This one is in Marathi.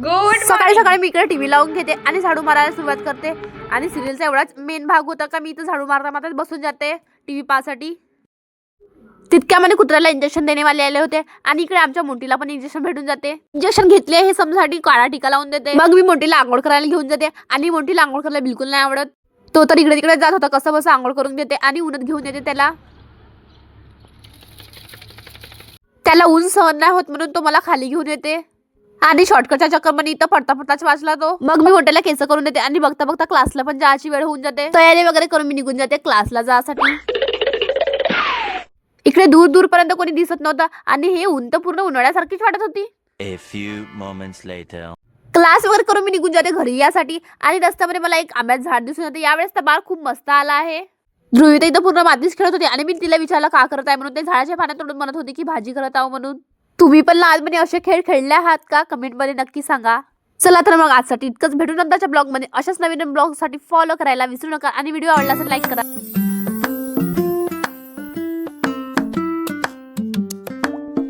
सकाळी सकाळी मी इकडे टीव्ही लावून घेते आणि झाडू मारायला सुरुवात करते. आणि सिरियलचा एवढाच मेन भाग होता का मी इथं झाडू मारता मारता बसून जाते टीव्ही पाहण्यासाठी. तितक्यामध्ये कुत्र्याला इंजेक्शन देणेवाले आले होते आणि इकडे आमच्या मोठीला पण इंजेक्शन भेटून जाते. इंजेक्शन घेतले हे समजासाठी काळा टीका लावून देते. मग मी मोठीला आंघोळ करायला घेऊन जाते आणि मोठीला आंघोळ करायला बिलकुल नाही आवडत. तो तर इकडे तिकडे जात होता, कसं बसं आंघोळ करून देते आणि उन्हात घेऊन येते त्याला. त्याला ऊन सहन नाही होत म्हणून तो मला खाली घेऊन येते आणि शॉर्टकटच्या चक्करमध्ये इथं पडता पडताच वाचला तो. मग मी मोठ्याला केस करून देते आणि बघता बघता क्लासला पण जायची वेळ होऊन जाते. तयारी वगैरे करून मी निघून जाते क्लासला जायसाठी. इकडे दूर दूर पर्यंत कोणी दिसत नव्हतं आणि हे ऊन तर पूर्ण उन्हाळ्यासारखीच वाटत होती. A few moments later. Class वगैरे करून मी निघून जाते घरी यासाठी आणि रस्त्यामध्ये मला एक आंब्याचं झाड दिसून येते. यावेळेस तर बाळ खूप मस्त आला आहे. ध्रुवी तर इथं पूर्ण मातीच खेळत होती आणि मी तिला विचारलं का करत आहे म्हणून. ते झाडाच्या पाण्यात तोडून म्हणत होती की भाजी करत आहो म्हणून. तुम्ही पण लहानपणी असे खेळ खेळले आहात का? कमेंटमध्ये नक्की सांगा. चला तर मग आजसाठी इतकंच. भेटू नंतरच्या ब्लॉगमध्ये. अशाच नवीन ब्लॉगसाठी फॉलो करायला विसरू नका आणि व्हिडिओ आवडला असेल लाईक करा.